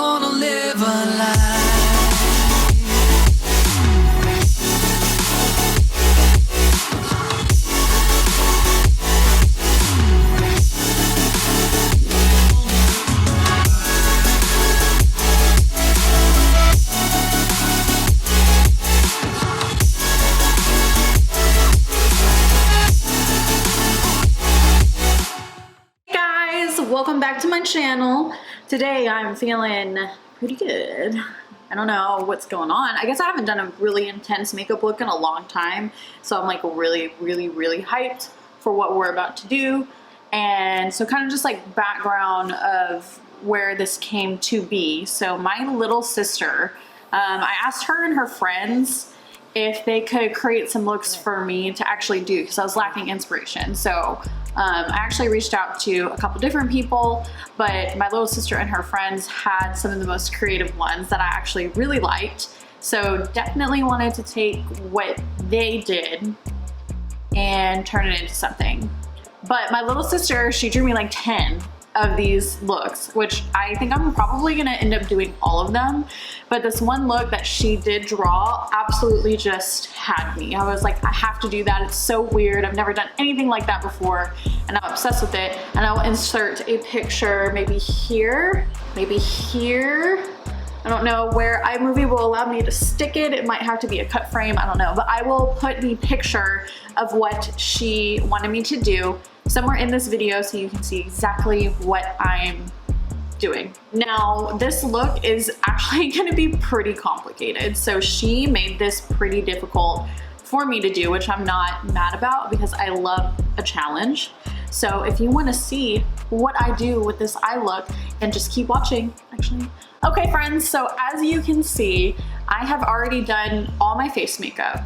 wanna live a life. Welcome back to my channel. Today I'm feeling pretty good. I don't know what's going on. I guess I haven't done a really intense makeup look in a long time, so I'm like really hyped for what we're about to do. And so kind of just like background of where this came to be. So my little sister, I asked her and her friends if they could create some looks for me to actually do because I was lacking inspiration. So I actually reached out to a couple different people, but my little sister and her friends had some of the most creative ones that I actually really liked. So definitely wanted to take what they did and turn it into something. But my little sister, she drew me like 10 of these looks, which I think I'm probably gonna end up doing all of them. But this one look that she did draw absolutely just had me. I was like, I have to do that. It's so weird. I've never done anything like that before, and I'm obsessed with it. And I'll insert a picture maybe here, maybe here. I don't know where iMovie will allow me to stick it. It might have to be a cut frame, I don't know. But I will put the picture of what she wanted me to do somewhere in this video so you can see exactly what I'm doing. Now, this look is actually gonna be pretty complicated. So she made this pretty difficult for me to do, which I'm not mad about because I love a challenge. So if you wanna see what I do with this eye look, then just keep watching, actually. Okay, friends, so as you can see, I have already done all my face makeup.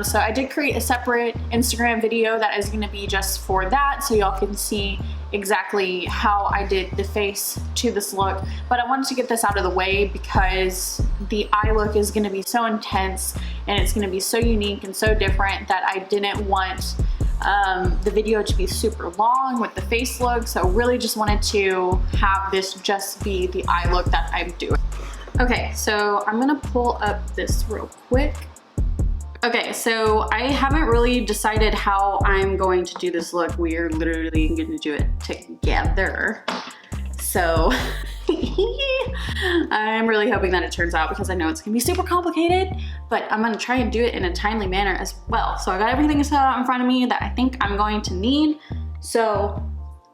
So I did create a separate Instagram video that is going to be just for that, so y'all can see exactly how I did the face to this look. But I wanted to get this out of the way because the eye look is going to be so intense and it's going to be so unique and so different that I didn't want the video to be super long with the face look. So really just wanted to have this just be the eye look that I'm doing. Okay, so I'm going to pull up this real quick. Okay, so I haven't really decided how I'm going to do this look. We are literally going to do it together. So I'm really hoping that it turns out because I know it's gonna be super complicated, but I'm gonna try and do it in a timely manner as well. So I got everything set out in front of me that I think I'm going to need. So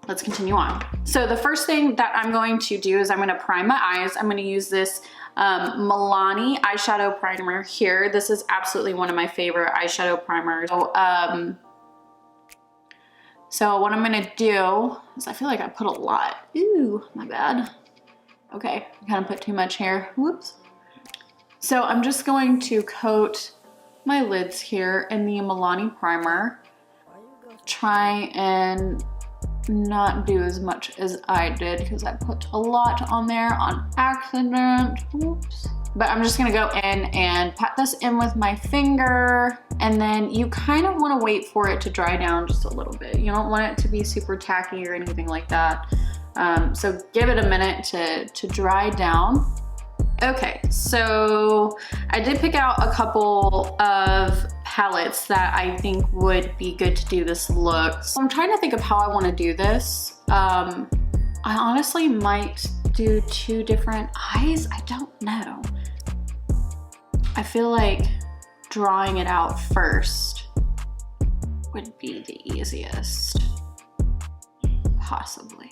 let's continue on. So the first thing that I'm going to do is I'm gonna prime my eyes. I'm gonna use this Milani eyeshadow primer here. This is absolutely one of my favorite eyeshadow primers. So what I'm gonna do is I feel like I put a lot. Ooh, my bad. Okay, I kind of put too much here. Whoops. So I'm just going to coat my lids here in the Milani primer. Try and not do as much as I did because I put a lot on there on accident. Whoops. But I'm just gonna go in and pat this in with my finger, and then you kind of want to wait for it to dry down just a little bit. You don't want it to be super tacky or anything like that. So give it a minute to dry down. Okay, so I did pick out a couple of palettes that I think would be good to do this look. So I'm trying to think of how I want to do this. I honestly might do two different eyes. I don't know. I feel like drawing it out first would be the easiest, possibly.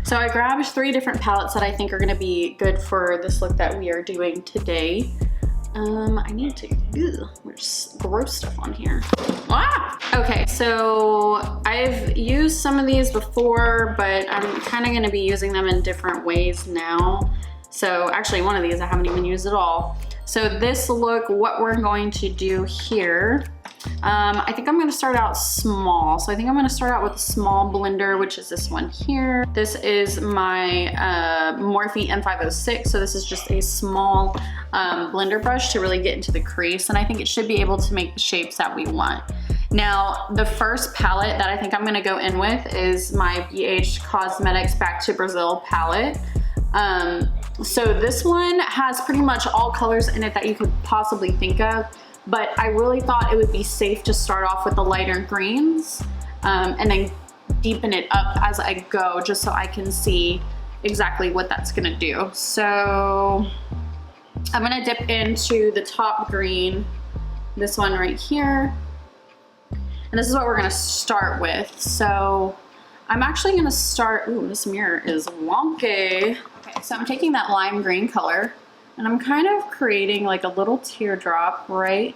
So I grabbed 3 different palettes that I think are gonna be good for this look that we are doing today. I need to, there's gross stuff on here. Ah! Okay, so I've used some of these before, but I'm kind of gonna be using them in different ways now. So actually one of these I haven't even used at all. So this look, what we're going to do here, I think I'm gonna start out small. So I think I'm gonna start out with a small blender, which is this one here. This is my Morphe M506. So this is just a small blender brush to really get into the crease. And I think it should be able to make the shapes that we want. Now, the first palette that I think I'm gonna go in with is my BH Cosmetics Back to Brazil palette. So this one has pretty much all colors in it that you could possibly think of, but I really thought it would be safe to start off with the lighter greens and then deepen it up as I go, just so I can see exactly what that's gonna do. So I'm gonna dip into the top green, this one right here. And this is what we're gonna start with. So I'm actually gonna start, ooh, this mirror is wonky. Okay, so I'm taking that lime green color and I'm kind of creating like a little teardrop right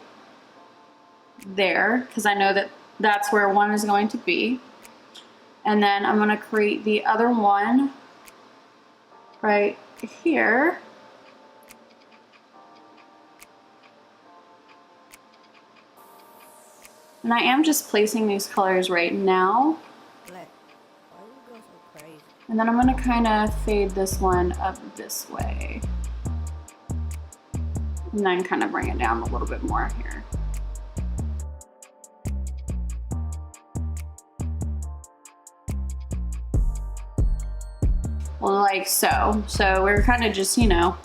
there, because I know that that's where one is going to be. And then I'm gonna create the other one right here. And I am just placing these colors right now. And then I'm gonna kind of fade this one up this way. And then kind of bring it down a little bit more here. Like so. So we're kind of just, you know,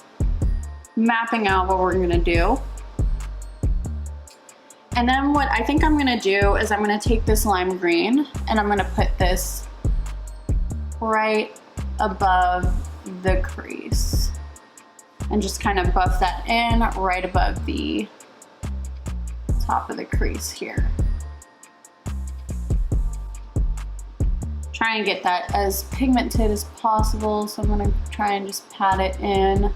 mapping out what we're gonna do. And then what I think I'm gonna do is I'm gonna take this lime green and I'm gonna put this right above the crease and just kind of buff that in right above the top of the crease here. Try and get that as pigmented as possible, so I'm gonna try and just pat it in.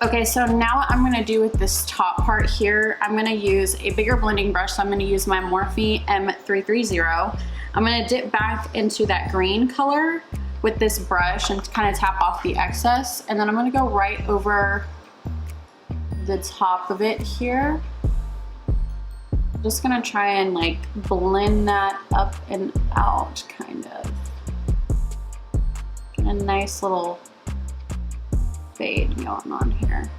Okay, so now what I'm gonna do with this top part here, I'm gonna use a bigger blending brush. So I'm gonna use my Morphe M330. I'm gonna dip back into that green color with this brush and kind of tap off the excess. And then I'm gonna go right over the top of it here. Just gonna try and like blend that up and out, kind of. Get a nice little fade going on here.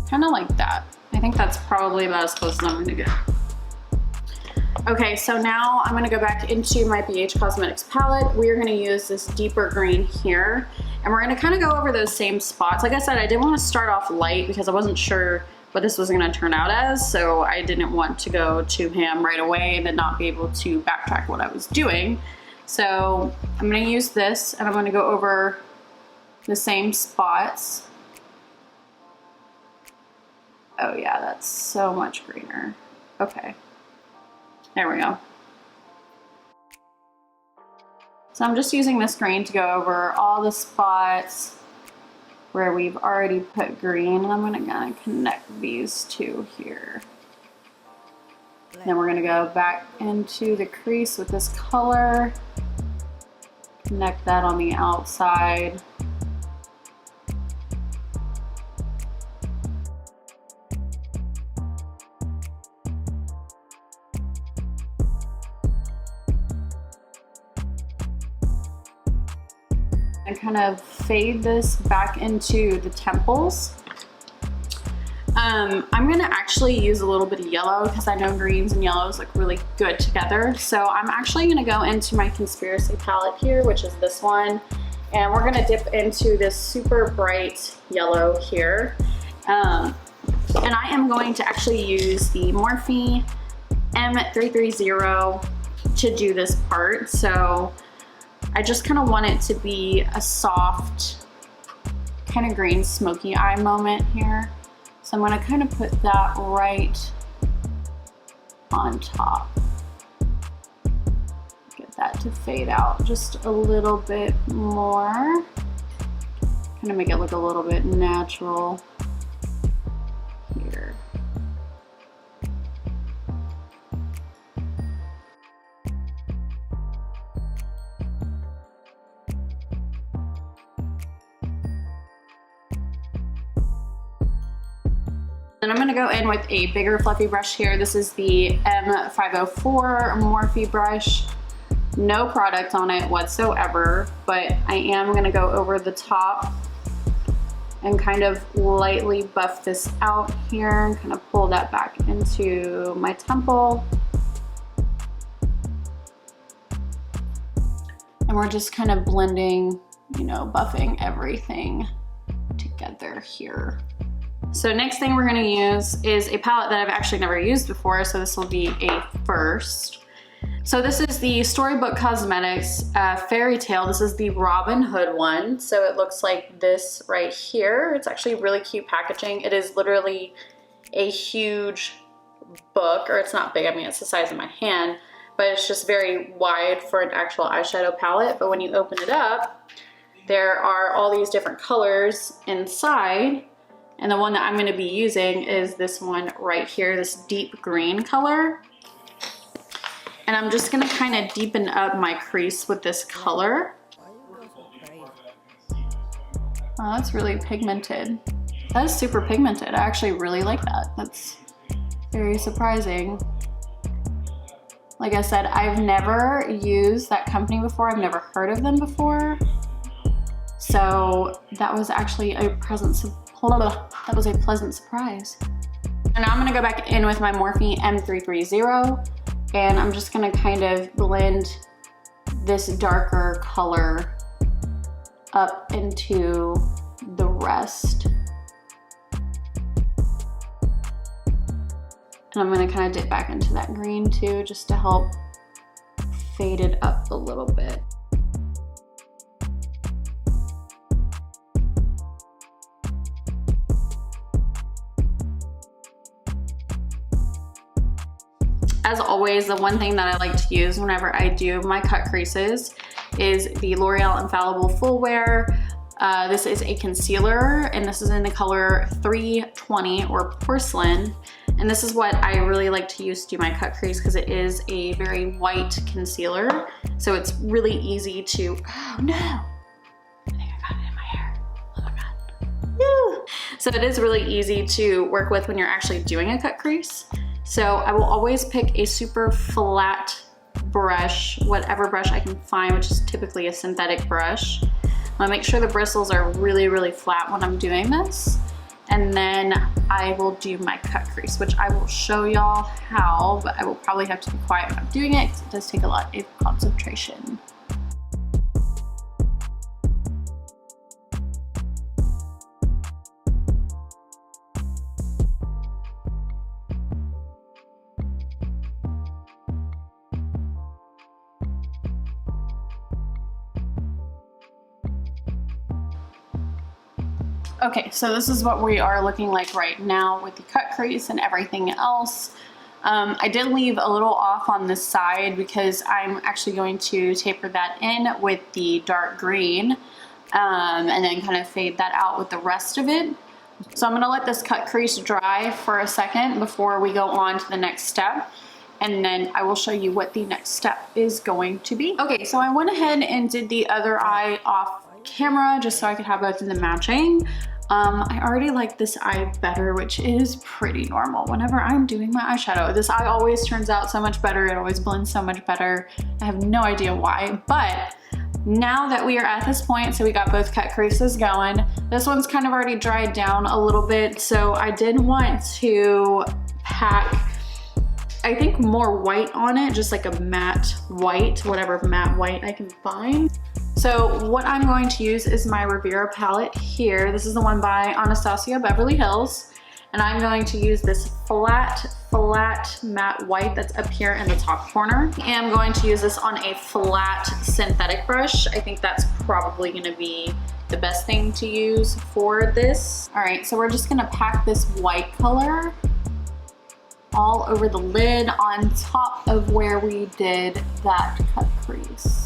Kind of like that. I think that's probably about as close as I'm gonna get. Okay, so now I'm gonna go back into my BH Cosmetics palette. We are gonna use this deeper green here, and we're gonna kind of go over those same spots. Like I said, I did want to start off light because I wasn't sure what this was gonna turn out as, so I didn't want to go too ham right away and then not be able to backtrack what I was doing. So I'm gonna use this and I'm gonna go over the same spots. Oh yeah, that's so much greener. Okay, there we go. So I'm just using this green to go over all the spots where we've already put green, and I'm gonna connect these two here. Then we're gonna go back into the crease with this color, connect that on the outside. And kind of fade this back into the temples. I'm gonna actually use a little bit of yellow because I know greens and yellows look really good together. So I'm actually gonna go into my Conspiracy palette here, which is this one. And we're gonna dip into this super bright yellow here. And I am going to actually use the Morphe M330 to do this part. So I just kind of want it to be a soft, kind of green smoky eye moment here. So I'm gonna kind of put that right on top. Get that to fade out just a little bit more. Kind of make it look a little bit natural here. Then I'm gonna go in with a bigger fluffy brush here. This is the M504 Morphe brush. No product on it whatsoever, but I am gonna go over the top and kind of lightly buff this out here and kind of pull that back into my temple. And we're just kind of blending, you know, buffing everything together here. So next thing we're gonna use is a palette that I've actually never used before, so this will be a first. So this is the Storybook Cosmetics Fairy Tale. This is the Robin Hood one. So it looks like this right here. It's actually really cute packaging. It is literally a huge book, or it's not big, I mean it's the size of my hand, but it's just very wide for an actual eyeshadow palette. But when you open it up, there are all these different colors inside. And the one that I'm gonna be using is this one right here, this deep green color. And I'm just gonna kind of deepen up my crease with this color. Oh, that's really pigmented. That is super pigmented. I actually really like that. That's very surprising. Like I said, I've never used that company before. I've never heard of them before. So that was actually a pleasant surprise. And now I'm gonna go back in with my Morphe M330, and I'm just gonna kind of blend this darker color up into the rest. And I'm gonna kind of dip back into that green too, just to help fade it up a little bit. As always, the one thing that I like to use whenever I do my cut creases is the L'Oreal Infallible Full Wear. This is a concealer, and this is in the color 320 or Porcelain. And this is what I really like to use to do my cut crease because it is a very white concealer. So it's really easy to, oh no, I think I got it in my hair. Oh my God. Woo. So it is really easy to work with when you're actually doing a cut crease. So I will always pick a super flat brush, whatever brush I can find, which is typically a synthetic brush. I make sure the bristles are really, really flat when I'm doing this. And then I will do my cut crease, which I will show y'all how, but I will probably have to be quiet when I'm doing it because it does take a lot of concentration. Okay, so this is what we are looking like right now with the cut crease and everything else. I did leave a little off on this side because I'm actually going to taper that in with the dark green and then kind of fade that out with the rest of it. So I'm gonna let this cut crease dry for a second before we go on to the next step. And then I will show you what the next step is going to be. Okay, so I went ahead and did the other eye off camera just so I could have both of them matching. I already like this eye better, which is pretty normal. Whenever I'm doing my eyeshadow, this eye always turns out so much better. It always blends so much better. I have no idea why, but now that we are at this point, so we got both cut creases going, this one's kind of already dried down a little bit, so I did want to pack, I think, more white on it, just like a matte white, whatever matte white I can find. So what I'm going to use is my Riviera palette here. This is the one by Anastasia Beverly Hills. And I'm going to use this flat matte white that's up here in the top corner. And I'm going to use this on a flat synthetic brush. I think that's probably gonna be the best thing to use for this. All right, so we're just gonna pack this white color all over the lid on top of where we did that cut crease.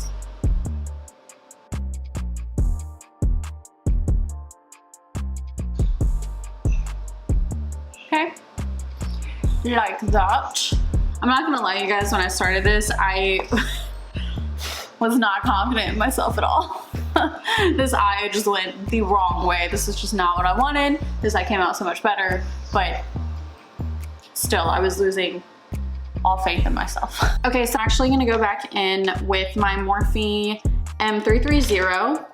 Okay, like that. I'm not gonna lie, you guys, when I started this, I was not confident in myself at all. This eye just went the wrong way. This is just not what I wanted. This eye came out so much better, but still, I was losing all faith in myself. Okay, so I'm actually gonna go back in with my Morphe M330,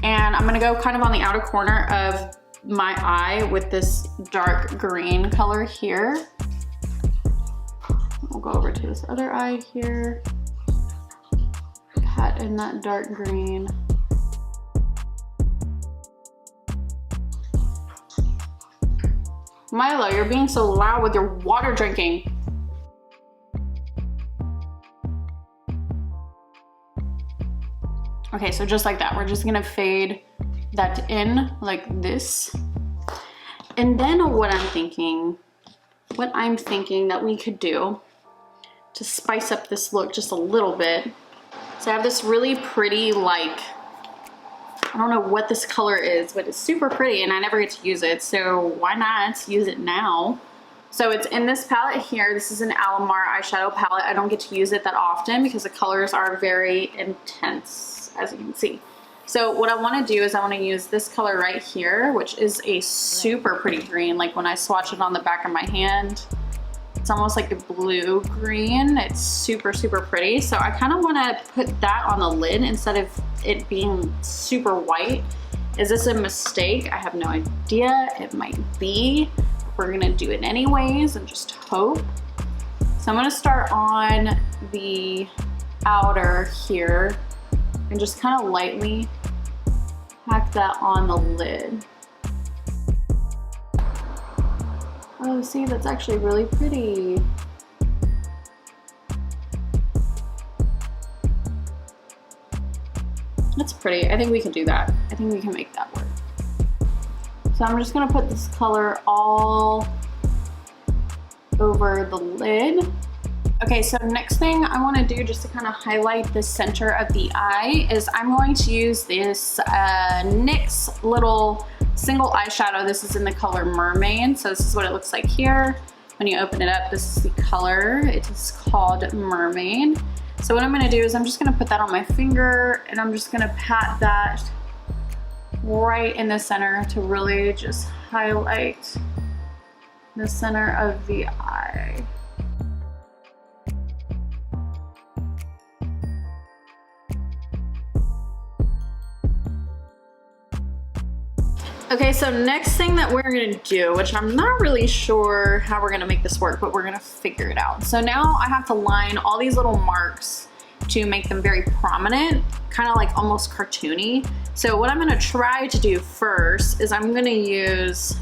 and I'm gonna go kind of on the outer corner of my eye with this dark green color here. We'll go over to this other eye here. Pat in that dark green. Milo, you're being so loud with your water drinking. Okay, so just like that, we're just gonna fade that in like this. And then what I'm thinking that we could do to spice up this look just a little bit. So I have this really pretty, like, I don't know what this color is, but it's super pretty and I never get to use it. So why not use it now? So it's in this palette here. This is an Alamar eyeshadow palette. I don't get to use it that often because the colors are very intense, as you can see. So what I want to do is I want to use this color right here, which is a super pretty green. Like when I swatch it on the back of my hand, it's almost like a blue green. It's super, super pretty. So I kind of want to put that on the lid instead of it being super white. Is this a mistake? I have no idea. It might be. We're gonna do it anyways and just hope. So I'm gonna start on the outer here and just kind of lightly pack that on the lid. Oh, see, that's actually really pretty. That's pretty. I think we can do that. I think we can make that work. So I'm just gonna put this color all over the lid. Okay, so next thing I wanna do just to kind of highlight the center of the eye is I'm going to use this NYX little single eyeshadow. This is in the color Mermaid. So this is what it looks like here. When you open it up, this is the color. It is called Mermaid. So what I'm gonna do is I'm just gonna put that on my finger and I'm just gonna pat that right in the center to really just highlight the center of the eye. Okay, so next thing that we're gonna do, which I'm not really sure how we're gonna make this work, but we're gonna figure it out. So now I have to line all these little marks to make them very prominent, kind of like almost cartoony. So what I'm gonna try to do first is I'm gonna use,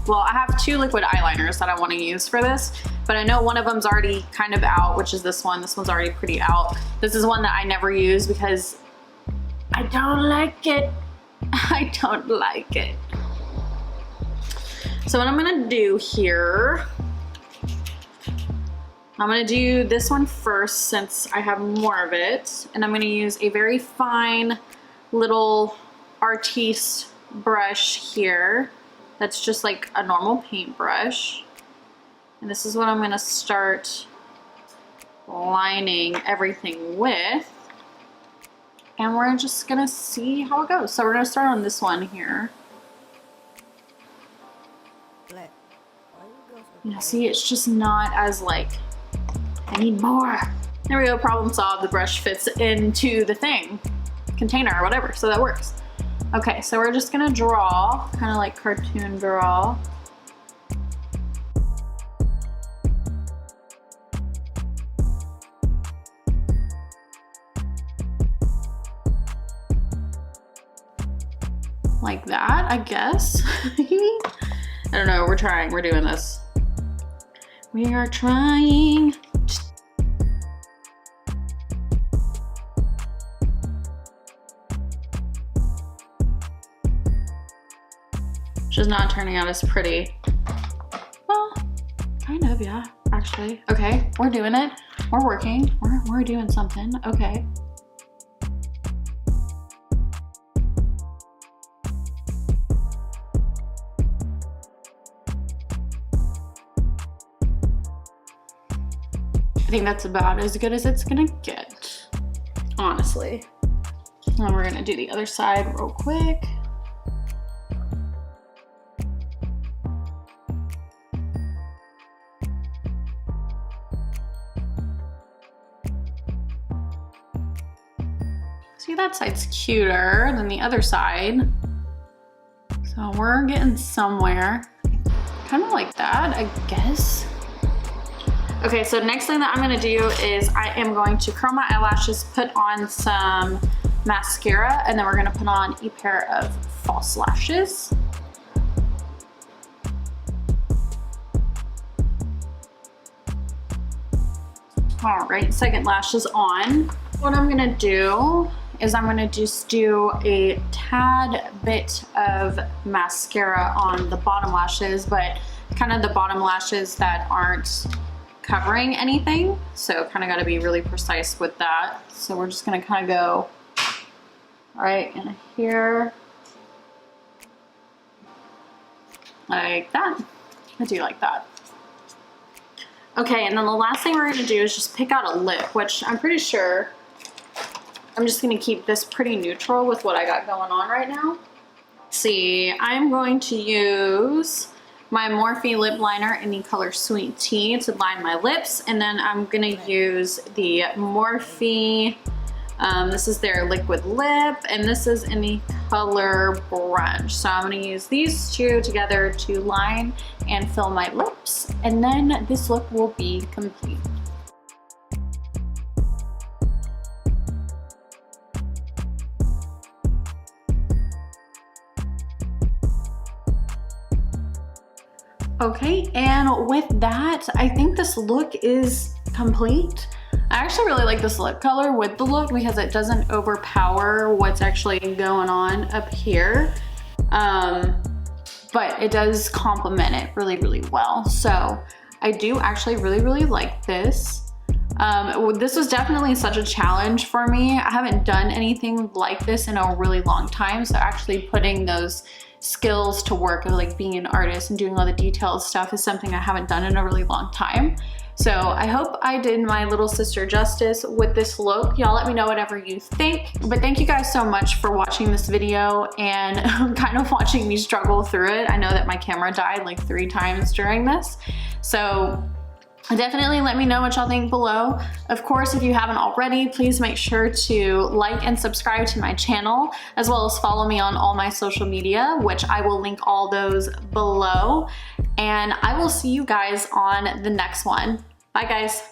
well, I have two liquid eyeliners that I wanna use for this, but I know one of them's already kind of out, which is this one. This one's already pretty out. This is one that I never use because I don't like it. I don't like it. So what I'm gonna do here, I'm gonna do this one first since I have more of it, and I'm gonna use a very fine little Artiste brush here that's just like a normal paintbrush. And this is what I'm gonna start lining everything with. And we're just gonna see how it goes. So we're gonna start on this one here. You know, see, it's just not as like, I need more. There we go, problem solved. The brush fits into the thing, container or whatever, so that works. Okay, so we're just gonna draw, kind of like cartoon draw. Like that, I guess. I don't know, we're trying, we're doing this. We are trying. Just not turning out as pretty. Well, kind of, yeah, actually. Okay, we're doing it. We're working, we're doing something, okay. I think that's about as good as it's gonna get, honestly. And we're gonna do the other side real quick. See, that side's cuter than the other side. So we're getting somewhere. Kind of like that, I guess. Okay, so next thing that I'm gonna do is I am going to curl my eyelashes, put on some mascara, and then we're gonna put on a pair of false lashes. All right, second lash is on. What I'm gonna do is I'm gonna just do a tad bit of mascara on the bottom lashes, but kind of the bottom lashes that aren't covering anything. So kind of gotta be really precise with that. So we're just gonna kind of go right in here, like that. I do like that. Okay, and then the last thing we're gonna do is just pick out a lip, which I'm pretty sure I'm just gonna keep this pretty neutral with what I got going on right now. See, I'm going to use my Morphe lip liner in the color Sweet Tea to line my lips, and then I'm gonna use the Morphe, this is their liquid lip, and this is in the color Brunch. So I'm gonna use these two together to line and fill my lips, and then this look will be complete. Okay, and with that, I think this look is complete. I actually really like this lip color with the look because it doesn't overpower what's actually going on up here. But it does complement it really, really well. So I do actually really like this. This was definitely such a challenge for me. I haven't done anything like this in a really long time. So actually putting those skills to work of like being an artist and doing all the detailed stuff is something I haven't done in a really long time. So I hope I did my little sister justice with this look. Y'all let me know whatever you think. But thank you guys so much for watching this video and kind of watching me struggle through it. I know that my camera died like 3 times during this. So definitely let me know what y'all think below. Of course, if you haven't already, please make sure to like and subscribe to my channel, as well as follow me on all my social media, which I will link all those below. And I will see you guys on the next one. Bye guys.